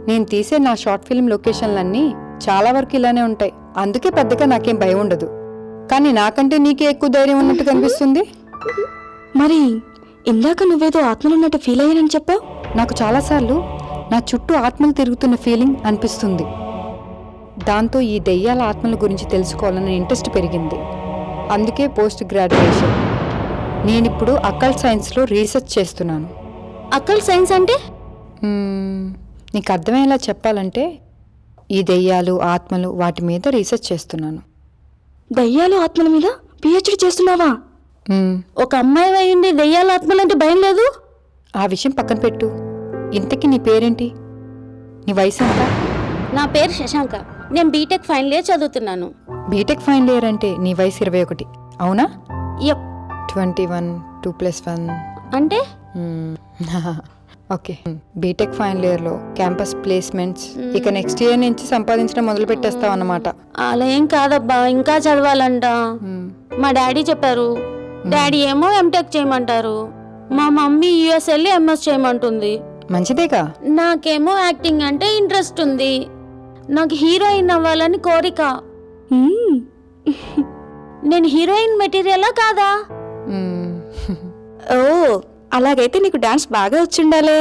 నేను తీసే నా షార్ట్ ఫిల్మ్ లొకేషన్లన్నీ చాలా వరకు ఇలానే ఉంటాయి. అందుకే పెద్దగా నాకేం భయం ఉండదు. కానీ నాకంటే నీకే ఎక్కువ ధైర్యం ఉన్నట్టు కనిపిస్తుంది. మరి ఇందాక నువ్వేదో ఆత్మలున్నట్టు ఫీల్ అయ్యానని చెప్పావు. నాకు చాలాసార్లు నా చుట్టూ ఆత్మలు తిరుగుతున్న ఫీలింగ్ అనిపిస్తుంది. దాంతో ఈ దెయ్యాల ఆత్మల గురించి తెలుసుకోవాలనే ఇంట్రెస్ట్ పెరిగింది. అందుకే పోస్ట్ గ్రాడ్యుయేషన్ నేనిప్పుడు అకల్ట్ సైన్స్లో రీసెర్చ్ చేస్తున్నాను. అకల్ట్ సైన్స్ అంటే? నీకు అర్థమయ్యేలా చెప్పాలంటే ఈ దెయ్యాలు ఆత్మలు వాటి మీద రీసెర్చ్ చేస్తున్నాను. దయ్యాలు ఆత్మల మీద పిహెచ్డి చేస్తున్నావా? ఒక అమ్మాయి అయ్యింది దయ్యాల ఆత్మలంటే భయం లేదు? ఆ విషయం పక్కన పెట్టు. ఇంతకీ నీ పేరేంటి? నీ వయసు ఎంత? నా పేరు శశాంక. నేను బీటెక్ ఫైనల్ ఇయర్ చదువుతున్నాను. బీటెక్ ఫైనల్ ఇయర్ అంటే నీ వయసు 21, అవునా? యప్. 21 2+1 అంటే? ఓకే. బీటెక్ ఫైనల్ ఇయర్లో క్యాంపస్ ప్లేస్మెంట్స్ ఇక నెక్స్ట్ ఇయర్ నుంచి సంపాదించడం మొదలు పెట్టేస్తావు అన్నమాట. అలా ఏం కాదబ్బా, ఇంకా చదవాలంట. మా డాడీ చెప్పారు. డాడీ ఏమో ఎంటెక్ చేయమంటారు, మా మమ్మీ యూఎస్ వెళ్ళి ఎంఎస్ చేయమంటుంది. మంచిదేగా. నాకేమో యాక్టింగ్ అంటే ఇంట్రెస్ట్ ఉంది. నాకు హీరోయిన్ అవ్వాలని కోరిక. నేను హీరోయిన్ మెటీరియలా కాదా? మ్మ్. ఓ, అలాగైతే నీకు డాన్స్ బాగా వచ్చిండాలే.